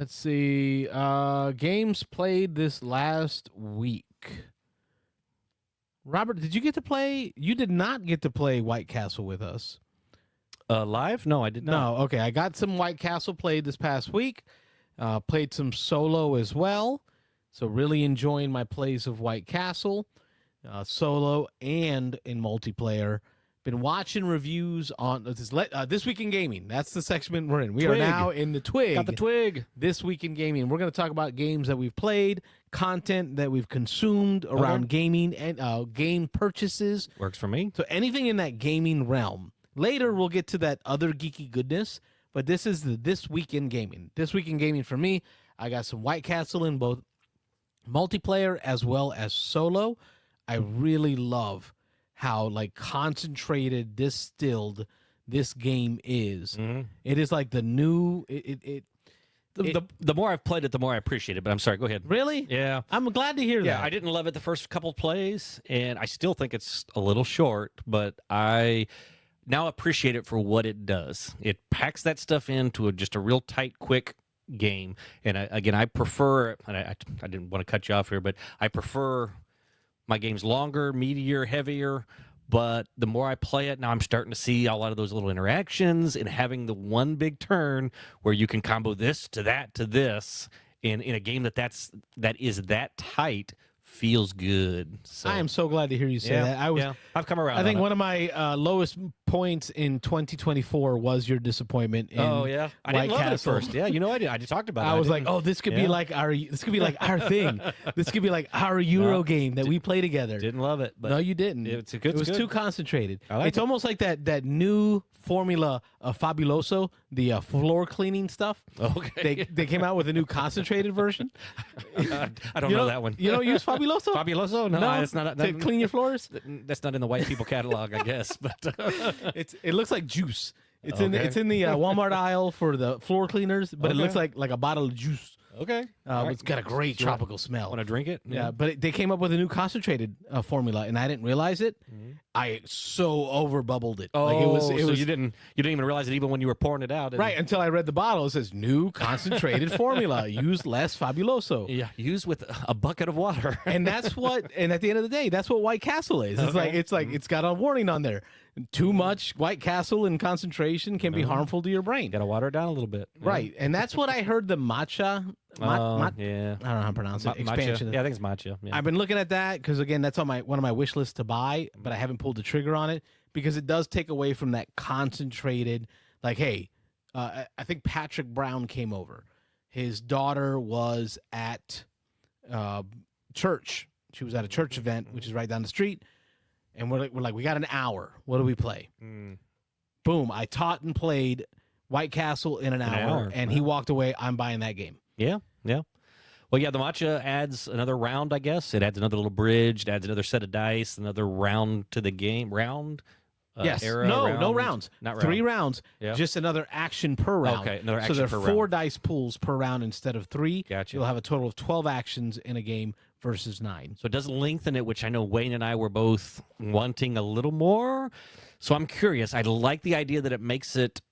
Let's see. Games played this last week. Robert, did you get to play? You did not get to play White Castle with us. Live? No, I did not. No, okay. I got some White Castle played this past week. Played some solo as well. So really enjoying my plays of White Castle, solo and in multiplayer. Been watching reviews on this week in gaming. That's the section we're in. We are now in the TWIG. Got the TWIG. This week in gaming. We're going to talk about games that we've played, content that we've consumed around gaming, and game purchases. Works for me. So anything in that gaming realm. Later, we'll get to that other geeky goodness, but this is This Week in Gaming. This Week in Gaming for me, I got some White Castle in both multiplayer as well as solo. I really love how concentrated, distilled this game is. Mm-hmm. It is like the new... The more I've played it, the more I appreciate it. But I'm sorry, go ahead. Really? Yeah. I'm glad to hear that. Yeah, I didn't love it the first couple plays, and I still think it's a little short, but I now appreciate it for what it does. It packs that stuff into just a real tight, quick game. And I prefer, and I didn't want to cut you off here, but I prefer my games longer, meatier, heavier. But the more I play it, now I'm starting to see a lot of those little interactions and having the one big turn where you can combo this to that to this in a game that is that tight. Feels good. So, I am so glad to hear you say that. I've come around. I think one of my lowest points in 2024 was your disappointment in I didn't love it at first. Yeah, I did. I just talked about it. I was like, this could be like our thing. This could be like our Euro game that we play together. Didn't love it. But no, you didn't. It was too concentrated. It's almost like that new formula of Fabuloso, the floor cleaning stuff. Okay. They came out with a new concentrated version. I don't know that one. You don't use Fabuloso? Fabuloso? No, that's not. To clean your floors? That's not in the white people catalog, I guess. But it looks like juice. It's in the Walmart aisle for the floor cleaners, but it looks like a bottle of juice. Okay. It's got a great tropical smell. Want to drink it? Yeah, but they came up with a new concentrated formula, and I didn't realize it. Mm-hmm. I so over bubbled it. You didn't even realize it even when you were pouring it out. Right, until I read the bottle. It says new concentrated formula. Use less Fabuloso. Yeah, use with a bucket of water. And that's what. And at the end of the day, that's what White Castle is. It's it's got a warning on there. Too much White Castle and concentration can be harmful to your brain. Got to water it down a little bit. Right, and that's what I heard the matcha. Yeah, I don't know how to pronounce it. Expansion. Matcha. Yeah, I think it's matcha. Yeah. I've been looking at that because again, that's on one of my wish lists to buy, but I haven't pulled the trigger on it because it does take away from that concentrated. I think Patrick Brown came over. His daughter was at church. She was at a church event, which is right down the street. And we're like, we got an hour. What do we play? Boom. I taught and played White Castle in an hour. And he walked away. I'm buying that game. Yeah, yeah. Well, yeah, the matcha adds another round, I guess. It adds another little bridge. It adds another set of dice, another round to the game. Yes. Era, no rounds. Not 3 rounds. Yeah. Just another action per round. Okay, another action per per round. So there are 4 round. dice pools per round instead of 3. Gotcha. You'll have a total of 12 actions in a game versus 9. So it does lengthen it, which I know Wayne and I were both wanting a little more. So I'm curious. I like the idea that it makes it,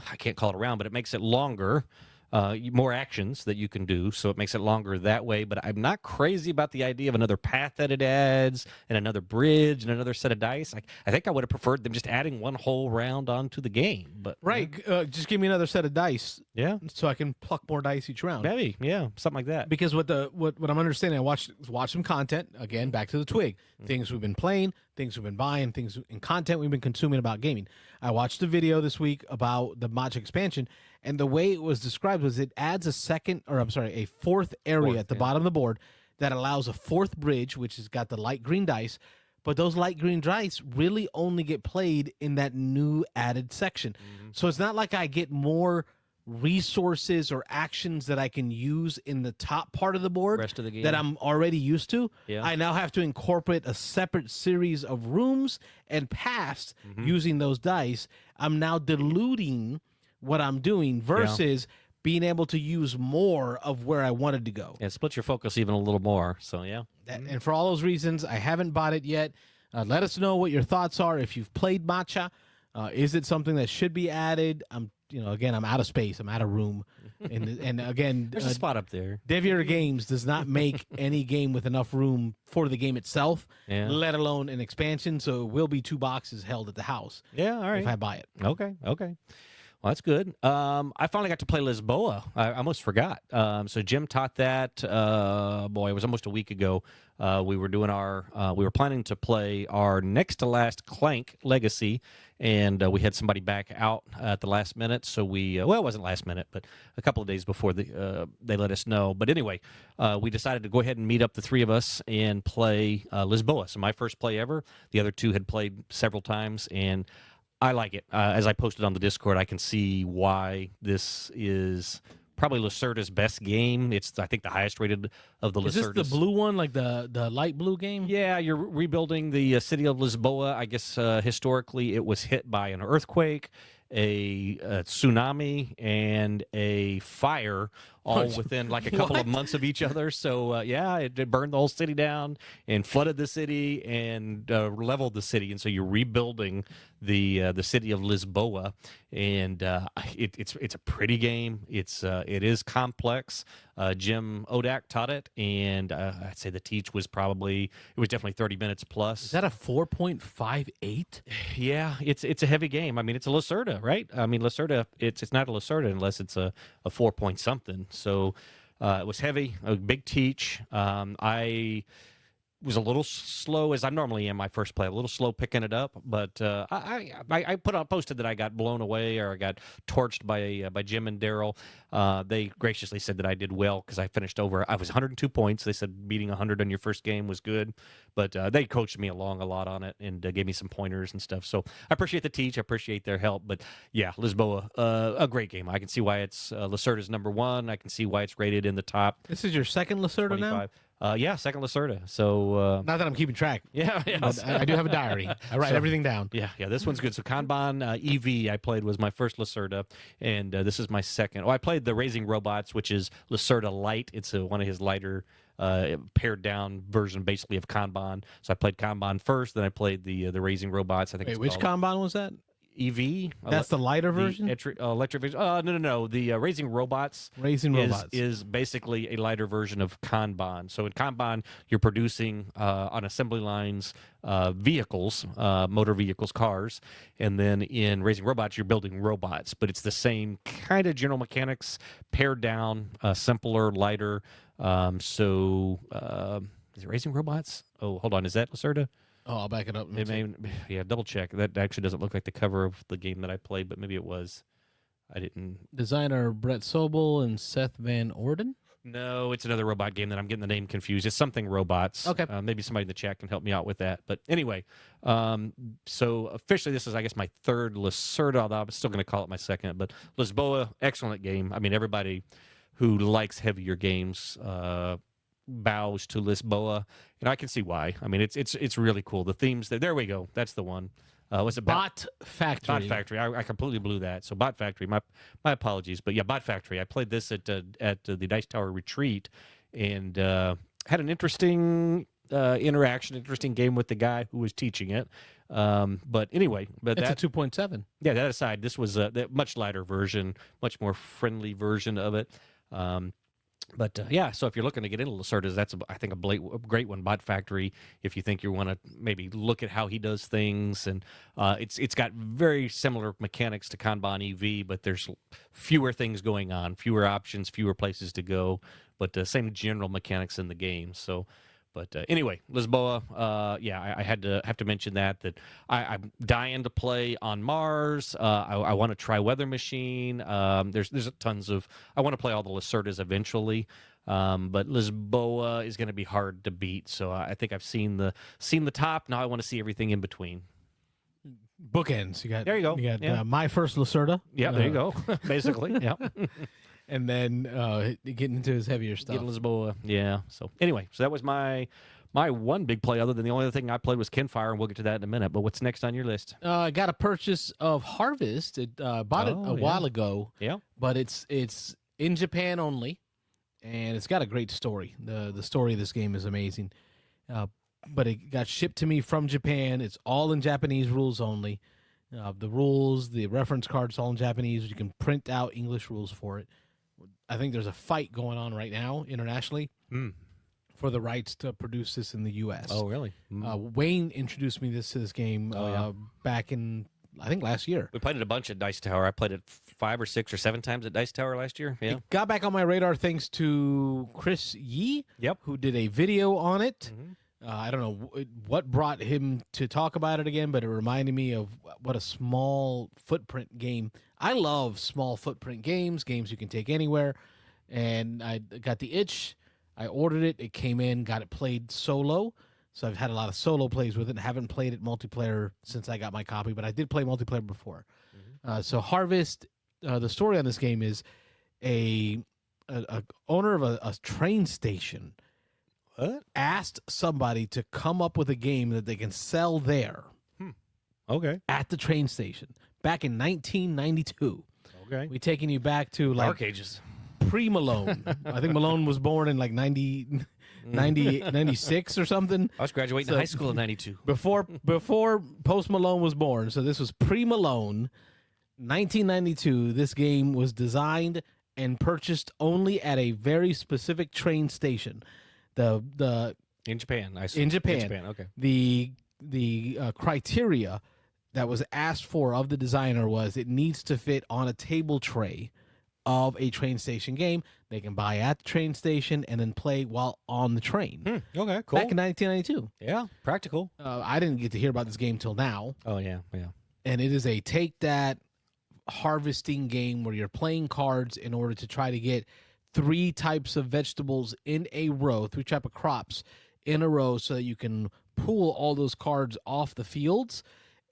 I can't call it a round, but it makes it longer. More actions that you can do, so it makes it longer that way. But I'm not crazy about the idea of another path that it adds and another bridge and another set of dice. I think I would have preferred them just adding one whole round onto the game. But right, just give me another set of dice. Yeah, so I can pluck more dice each round. Maybe, yeah, something like that. Because what I'm understanding, I watched some content again. Back to the TWIG, things we've been playing, things we've been buying, things in content we've been consuming about gaming. I watched a video this week about the matcha expansion. And the way it was described was it adds a 4th area at the bottom of the board that allows a 4th bridge, which has got the light green dice. But those light green dice really only get played in that new added section. Mm-hmm. So it's not like I get more resources or actions that I can use in the top part of the board rest of the game that I'm already used to. Yeah. I now have to incorporate a separate series of rooms and paths using those dice. I'm now diluting what I'm doing versus being able to use more of where I wanted to go. Yeah, split your focus even a little more. So, yeah. And for all those reasons, I haven't bought it yet. Let us know what your thoughts are if you've played matcha. Is it something that should be added? I'm again, I'm out of space, I'm out of room, and again, There's a spot up there. Deviator Games does not make any game with enough room for the game itself, Yeah. let alone an expansion. So it will be 2 boxes held at the house Yeah, all right. if I buy it. Okay. Well, that's good. I finally got to play Lisboa. I almost forgot. So Jim taught that. Boy, it was almost a week ago. We were doing we were planning to play our next to last Clank Legacy, and we had somebody back out at the last minute. So it wasn't last minute, but a couple of days before they let us know. But anyway, we decided to go ahead and meet up, the 3 of us, and play Lisboa. So my first play ever. The other 2 had played several times, and I like it. As I posted on the Discord, I can see why this is probably Lacerda's best game. It's, I think, the highest rated of the Lacerda's. Is this the blue one, like the light blue game? Yeah, you're rebuilding the city of Lisboa. I guess historically it was hit by an earthquake, a tsunami, and a fire, all within like a couple of months of each other. So it burned the whole city down and flooded the city and leveled the city. And so you're rebuilding the city of Lisboa, and it's a pretty game. It is complex. Jim Odak taught it, and I'd say the teach was definitely 30 minutes plus. Is that a 4.58? Yeah, it's a heavy game. I mean, it's a Lacerda, right? I mean, Lacerda, it's not a Lacerda unless it's a 4 point something. So it was heavy, a big teach. I was a little slow, as I normally am my first play, a little slow picking it up, but I posted that I got blown away, or I got torched by Jim and Daryl. They graciously said that I did well because I finished over. I was 102 points. They said beating 100 on your first game was good, but they coached me along a lot on it and gave me some pointers and stuff. So I appreciate the teach. I appreciate their help. But yeah, Lisboa, a great game. I can see why it's Lacerda's #1. I can see why it's rated in the top. This is your second Lacerda 25. now? Yeah, second Lacerda. So not that I'm keeping track. yeah. But I do have a diary. I write everything down. Yeah, this one's good. So Kanban EV I played was my first Lacerda, and this is my second. Oh, I played the Raising Robots, which is Lacerda Light. It's one of his lighter pared down version, basically, of Kanban. So I played Kanban first, then I played the Raising Robots. I think. Wait, which Kanban was that? EV. That's the lighter version? Electric version. No. The Raising Robots is basically a lighter version of Kanban. So in Kanban, you're producing on assembly lines vehicles, motor vehicles, cars. And then in Raising Robots, you're building robots. But it's the same kind of general mechanics, pared down, simpler, lighter. Is it Raising Robots? Oh, hold on. Is that Lacerda? Oh, I'll back it up. Double check. That actually doesn't look like the cover of the game that I played, but maybe it was. I didn't. Designer Brett Sobel and Seth Van Orden? No, it's another robot game that I'm getting the name confused. It's something robots. Okay. Maybe somebody in the chat can help me out with that. But anyway, so officially this is, I guess, my third Lacerda, although I'm still going to call it my second. But Lisboa, excellent game. I mean, everybody who likes heavier games bows to Lisboa, and I can see why. I mean, it's really cool. The themes there we go. That's the one. Was it Bot Factory? Bot Factory. I completely blew that. So Bot Factory. My apologies, but yeah, Bot Factory. I played this at the Dice Tower retreat, and had an interesting interaction, interesting game with the guy who was teaching it. But anyway, It's a 2.7. Yeah, that aside, this was a much lighter version, much more friendly version of it. But so if you're looking to get into Lacerda's, that's, I think, a great one, Bot Factory, if you think you want to maybe look at how he does things. And it's got very similar mechanics to Kanban EV, but there's fewer things going on, fewer options, fewer places to go, but same general mechanics in the game. So, but anyway, Lisboa, I had to mention that I'm dying to play on Mars. I want to try Weather Machine. There's tons of, I want to play all the Lacerdas eventually. But Lisboa is going to be hard to beat. So I think I've seen the top. Now I want to see everything in between. Bookends. There you go. You got my first Lacerda. Yeah, there you go. Basically, yeah. And then getting into his heavier stuff. Getting Lisboa, yeah. So anyway, that was my one big play. Other than the only other thing I played was Kinfire, and we'll get to that in a minute. But what's next on your list? I got a purchase of Harvest. Bought it a while ago. Yeah, but it's in Japan only, and it's got a great story. The story of this game is amazing. But it got shipped to me from Japan. It's all in Japanese rules only. The rules, the reference cards, all in Japanese. You can print out English rules for it. I think there's a fight going on right now internationally for the rights to produce this in the U.S. Oh, really? Wayne introduced me to this game back in, I think, last year. We played it a bunch at Dice Tower. I played it 5 or 6 or 7 times at Dice Tower last year. Yeah. It got back on my radar thanks to Chris Yee, who did a video on it. I don't know what brought him to talk about it again, but it reminded me of what a small footprint game. I love small footprint games you can take anywhere. And I got the itch. I ordered it. It came in, got it played solo. So I've had a lot of solo plays with it. Haven't played it multiplayer since I got my copy, but I did play multiplayer before. So Harvest, the story on this game is a owner of a train station asked somebody to come up with a game that they can sell there. Okay. At the train station back in 1992. Okay. We taking you back to like Dark Ages. Pre-Malone. I think Malone was born in like 96 or something. I was graduating high school in 92. Before Post Malone was born. So this was pre-Malone, 1992. This game was designed and purchased only at a very specific train station. In Japan, I see. In Japan, okay. The criteria that was asked for of the designer was it needs to fit on a table tray of a train station game they can buy at the train station and then play while on the train. Okay, cool. Back in 1992. Yeah, practical. I didn't get to hear about this game till now. Oh, yeah. And it is a take that harvesting game where you're playing cards in order to try to get 3 types of vegetables in a row, 3 type of crops in a row so that you can pull all those cards off the fields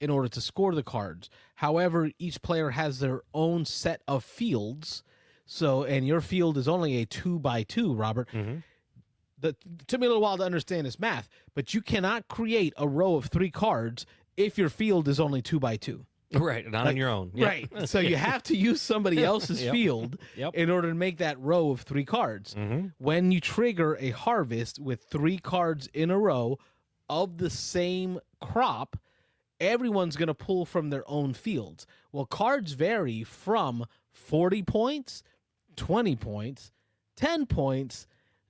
in order to score the cards. However, each player has their own set of fields. So, and your field is only a 2x2, Robert. It took me a little while to understand this math, but you cannot create a row of 3 cards if your field is only 2x2. Right, not on your own. Yep. Right. So you have to use somebody else's field in order to make that row of 3 cards. When you trigger a harvest with 3 cards in a row of the same crop, everyone's going to pull from their own fields. Well, cards vary from 40 points, 20 points, 10 points,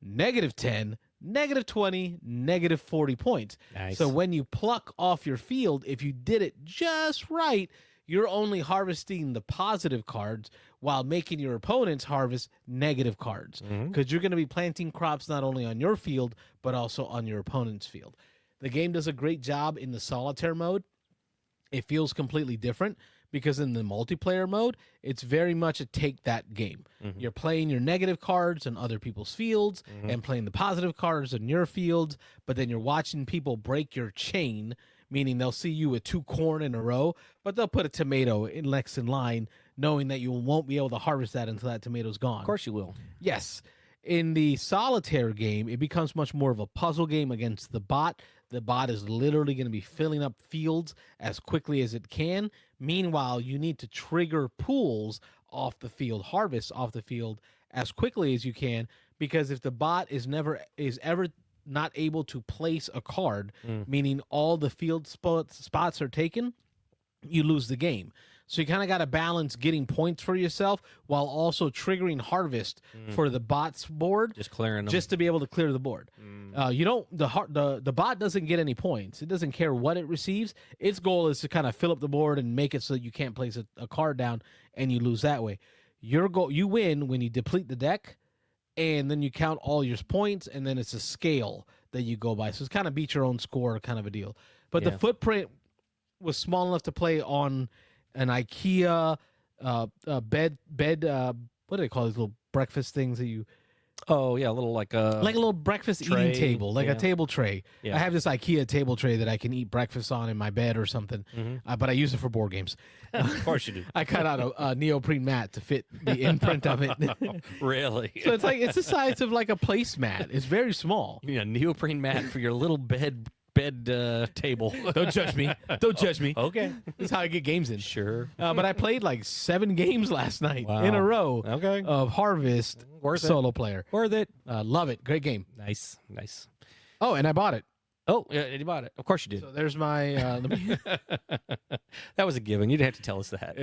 -10, -20, -40 points. Nice. So when you pluck off your field, if you did it just right, you're only harvesting the positive cards while making your opponents harvest negative cards. Because you're going to be planting crops not only on your field, but also on your opponent's field. The game does a great job in the solitaire mode. It feels completely different because in the multiplayer mode, it's very much a take that game. You're playing your negative cards on other people's fields and playing the positive cards on your fields, but then you're watching people break your chain, meaning they'll see you with 2 corn in a row, but they'll put a tomato next in line, knowing that you won't be able to harvest that until that tomato's gone. Of course you will. Yes. In the solitaire game, it becomes much more of a puzzle game against the bot. The bot is literally going to be filling up fields as quickly as it can. Meanwhile, you need to trigger pools off the field, harvests off the field as quickly as you can, because if the bot is ever not able to place a card, meaning all the field spots are taken, you lose the game. So you kind of got to balance getting points for yourself while also triggering harvest for the bot's board, just clearing them, just to be able to clear the board. You don't the bot doesn't get any points. It doesn't care what it receives. Its goal is to kind of fill up the board and make it so that you can't place a card down and you lose that way. You win when you deplete the deck, and then you count all your points, and then it's a scale that you go by. So it's kind of beat your own score kind of a deal. But the footprint was small enough to play on an IKEA bed. What do they call these little breakfast things that you? Oh yeah, a little like a little breakfast tray, eating table, like a table tray. Yeah. I have this IKEA table tray that I can eat breakfast on in my bed or something, but I use it for board games. Of course you do. I cut out a neoprene mat to fit the imprint of it. Really? So it's the size of like a placemat. It's very small. You need a neoprene mat for your little bed table. Don't judge me. Don't judge me. Okay. This is how I get games in. Sure. But I played like 7 games last night Wow. in a row Okay. of Harvest Worth it. solo player. Worth it. Love it. Great game. Nice. Oh, and I bought it. Oh, yeah, you bought it. Of course you did. So there's my. That was a given. You didn't have to tell us that.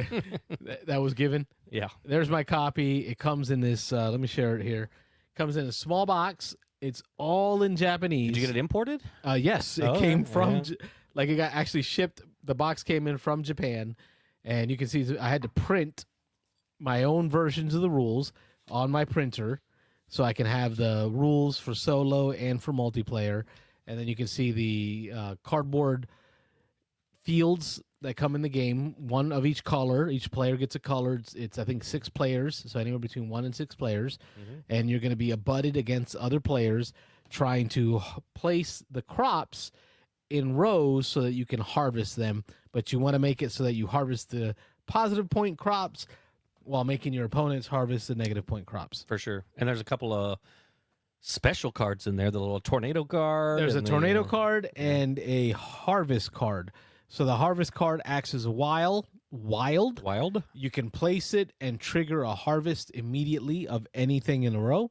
That was given. Yeah. There's my copy. It comes in this. Let me share it here. Comes in a small box. It's all in Japanese. Did you get it imported? Yes, it came from. Like it got actually shipped. The box came in from Japan, and you can see I had to print my own versions of the rules on my printer, so I can have the rules for solo and for multiplayer. And then you can see the cardboard fields that come in the game, one of each color. Each player gets a color. It's I think 6 players, so anywhere between 1 and 6 players. And you're going to be abutted against other players trying to place the crops in rows so that you can harvest them. But you want to make it so that you harvest the positive point crops while making your opponents harvest the negative point crops. For sure. And there's a couple of special cards in there, the little tornado card. There's a tornado card and a harvest card. So the harvest card acts as a wild. You can place it and trigger a harvest immediately of anything in a row.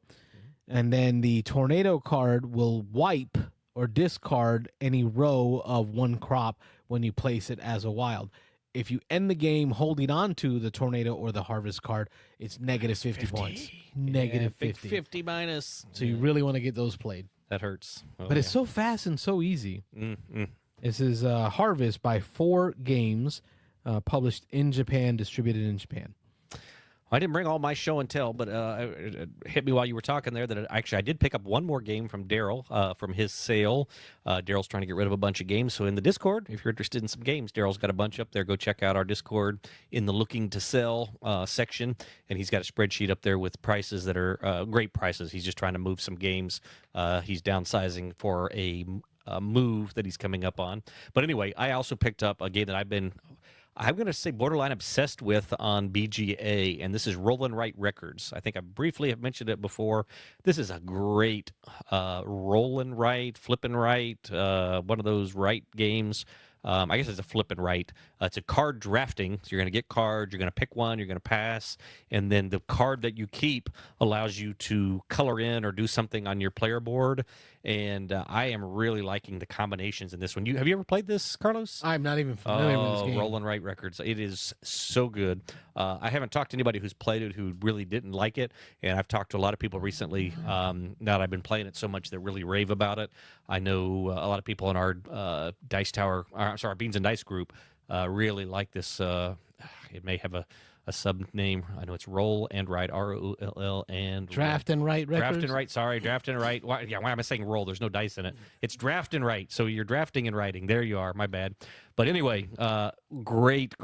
And then the tornado card will wipe or discard any row of one crop when you place it as a wild. If you end the game holding on to the tornado or the harvest card, it's negative 50 points. Negative 50. 50 minus. So you really want to get those played. That hurts. Oh, But it's so fast and so easy. Mm-hmm. This is Harvest by 4 Games, published in Japan, distributed in Japan. I didn't bring all my show and tell, but it hit me while you were talking there that I did pick up one more game from Daryl from his sale. Daryl's trying to get rid of a bunch of games. So in the Discord, if you're interested in some games, Daryl's got a bunch up there. Go check out our Discord in the looking to sell section. And he's got a spreadsheet up there with prices that are great prices. He's just trying to move some games. He's downsizing for a move that he's coming up on. But anyway, I also picked up a game that I'm going to say borderline obsessed with on BGA, and this is Roll and Write Records. I think I briefly have mentioned it before. This is a great roll and write, flip and write, one of those write games. I guess it's a flip and write. It's a card drafting. So you're going to get cards. You're going to pick one. You're going to pass. And then the card that you keep allows you to color in or do something on your player board. And I am really liking the combinations in this one. Have you ever played this, Carlos? I'm not even familiar with this game. Roll and Write Records. It is so good. I haven't talked to anybody who's played it who really didn't like it. And I've talked to a lot of people recently now that I've been playing it so much that really rave about it. I know a lot of people in our Dice Tower, our Beans and Dice group really like this. It may have a sub name. I know it's Roll and Write, ROLL and Draft and Write Records. Draft and Write. Sorry, Draft and Write. Why am I saying roll? There's no dice in it. It's Draft and Write. So you're drafting and writing. There you are. My bad. But anyway, great.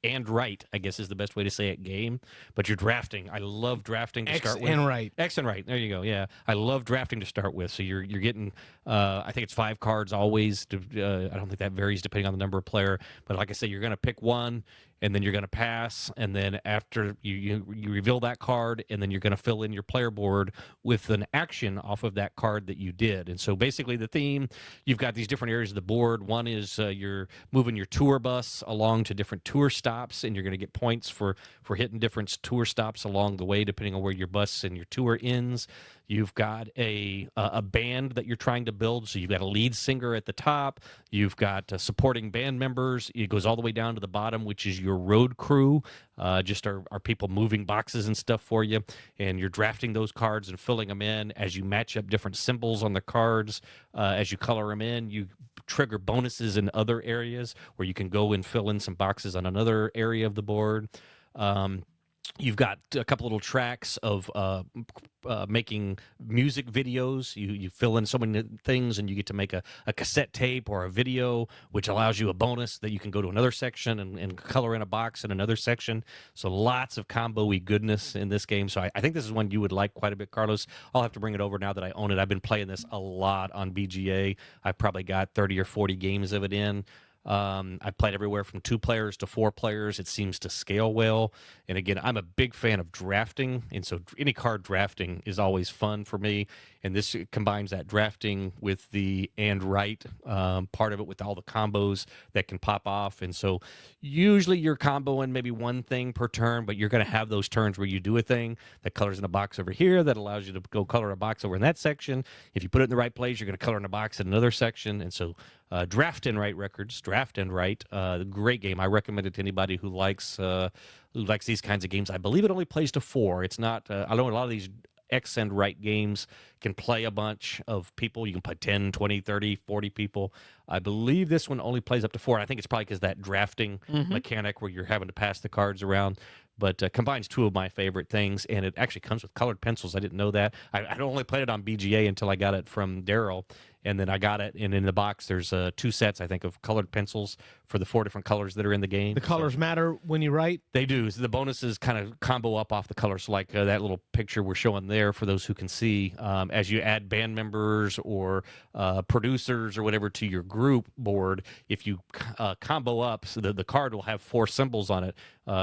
And write, I guess, is the best way to say it, game. But you're drafting. I love drafting to start with. X and Write. X and Write. There you go. Yeah. I love drafting to start with. So you're getting, I think it's 5 cards always. I don't think that varies depending on the number of player. But like I said, you're going to pick one, and then you're going to pass. And then after you reveal that card, and then you're going to fill in your player board with an action off of that card that you did. And so basically the theme, you've got these different areas of the board. One is you're moving your tour bus along to different tour stops, and you're going to get points for hitting different tour stops along the way, depending on where your bus and your tour ends. You've got a band that you're trying to build, so you've got a lead singer at the top. You've got supporting band members. It goes all the way down to the bottom, which is your road crew, just are people moving boxes and stuff for you. And you're drafting those cards and filling them in as you match up different symbols on the cards. As you color them in, you trigger bonuses in other areas where you can go and fill in some boxes on another area of the board. You've got a couple little tracks of making music videos. You fill in so many things, and you get to make a cassette tape or a video, which allows you a bonus that you can go to another section and color in a box in another section. So lots of combo-y goodness in this game. So I think this is one you would like quite a bit, Carlos. I'll have to bring it over now that I own it. I've been playing this a lot on BGA. I've probably got 30 or 40 games of it in. I've played everywhere from 2 players to 4 players. It seems to scale well. And again, I'm a big fan of drafting, and so any card drafting is always fun for me. And this combines that drafting with the and right part of it, with all the combos that can pop off. And so usually you're comboing maybe one thing per turn, but you're going to have those turns where you do a thing that colors in a box over here that allows you to go color a box over in that section. If you put it in the right place, you're going to color in a box in another section. And so Draft and Write Records, Draft and Write, great game. I recommend it to anybody who likes these kinds of games. I believe it only plays to 4. It's not. I know a lot of these X and Write games can play a bunch of people. You can play 10, 20, 30, 40 people. I believe this one only plays up to 4. I think it's probably because that drafting mechanic where you're having to pass the cards around. But combines 2 of my favorite things, and it actually comes with colored pencils. I didn't know that. I only played it on BGA until I got it from Daryl, and then I got it, and in the box there's 2 sets, I think, of colored pencils for the 4 different colors that are in the game. The colors matter when you write? They do. So the bonuses kind of combo up off the colors. So like that little picture we're showing there for those who can see, as you add band members or producers or whatever to your group board, if you combo up, so the card will have 4 symbols on it,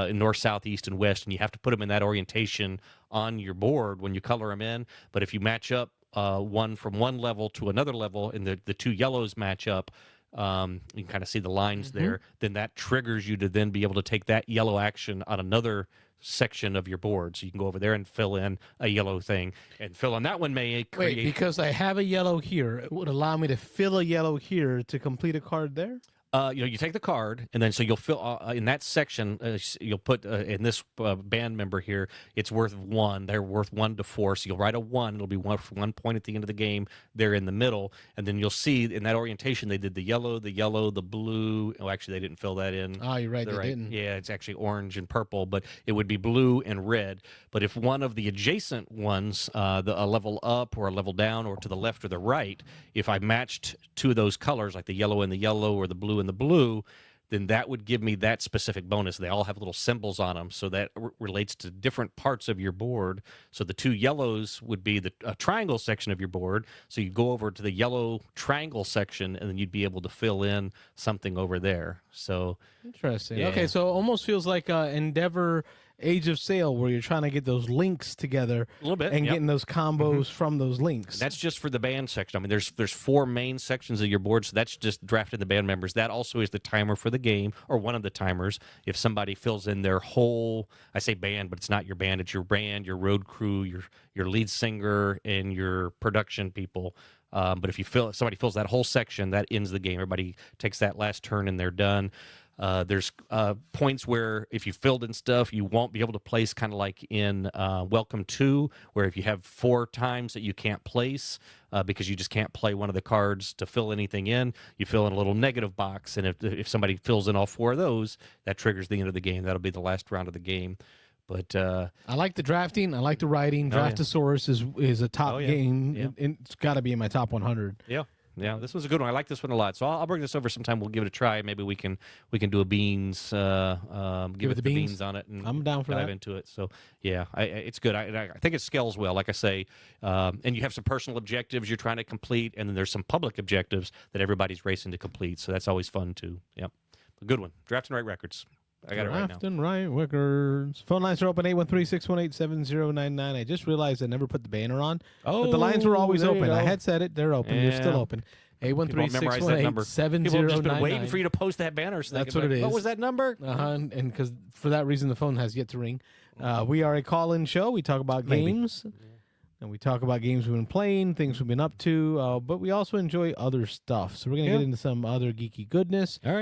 in north, south, east, and west, and you have to put them in that orientation on your board when you color them in. But if you match up one from one level to another level, and the 2 yellows match up, you can kind of see the lines there, then that triggers you to then be able to take that yellow action on another section of your board. So you can go over there and fill in a yellow thing, and fill on that one may create... Wait, because I have a yellow here, it would allow me to fill a yellow here to complete a card there? You take the card, and then so you'll fill in that section. You'll put in this band member here. It's worth 1. They're worth 1 to 4. So you'll write a 1. It'll be 1 point at the end of the game. They're in the middle, and then you'll see in that orientation they did the yellow, the blue. Oh, actually, they didn't fill that in. Oh, you're right. They didn't. Yeah, it's actually orange and purple, but it would be blue and red. But if one of the adjacent ones, a level up or a level down or to the left or the right, if I matched 2 of those colors, like the yellow and the yellow or the blue and the blue, then that would give me that specific bonus. They all have little symbols on them, so that relates to different parts of your board. So the 2 yellows would be the triangle section of your board. So you go over to the yellow triangle section, and then you'd be able to fill in something over there. So interesting. Yeah. Okay, so it almost feels like Endeavor Age of Sail, where you're trying to get those links together a little bit, and getting those combos from those links. That's just for the band section. I mean, there's 4 main sections of your board, so that's just drafting the band members. That also is the timer for the game, or one of the timers. If somebody fills in their whole, I say band, but it's not your band, it's your band, your road crew, your lead singer, and your production people. But if somebody fills that whole section, that ends the game. Everybody takes that last turn and they're done. There's points where if you filled in stuff, you won't be able to place, kind of like in Welcome To, where if you have 4 times that you can't place because you just can't play one of the cards to fill anything in, you fill in a little negative box. And if somebody fills in all 4 of those, that triggers the end of the game. That'll be the last round of the game. But I like the drafting. I like the writing. Draftosaurus is a top game. Yeah. It's got to be in my top 100. Yeah, this was a good one. I like this one a lot. So I'll bring this over sometime. We'll give it a try. Maybe we can do a beans. Give it the beans on it, and I'm down for dive that. into it. So yeah, it's good. I think it scales well. Like I say, and you have some personal objectives you're trying to complete, and then there's some public objectives that everybody's racing to complete. So that's always fun too. Yep, a good one. Draft and Write Records. I got it right now. Draft and Write Records. Phone lines are open, 813-618-7099. I just realized I never put the banner on. But the lines were always open. I had said it. They're open. They're still open. 813-618-7099. People have just been waiting for you to post that banner. So that's what it is. What was that number? And because for that reason, the phone has yet to ring. We are a call-in show. We talk about games. And we talk about games we've been playing, things we've been up to. But we also enjoy other stuff. So we're going to get into some other geeky goodness. All right.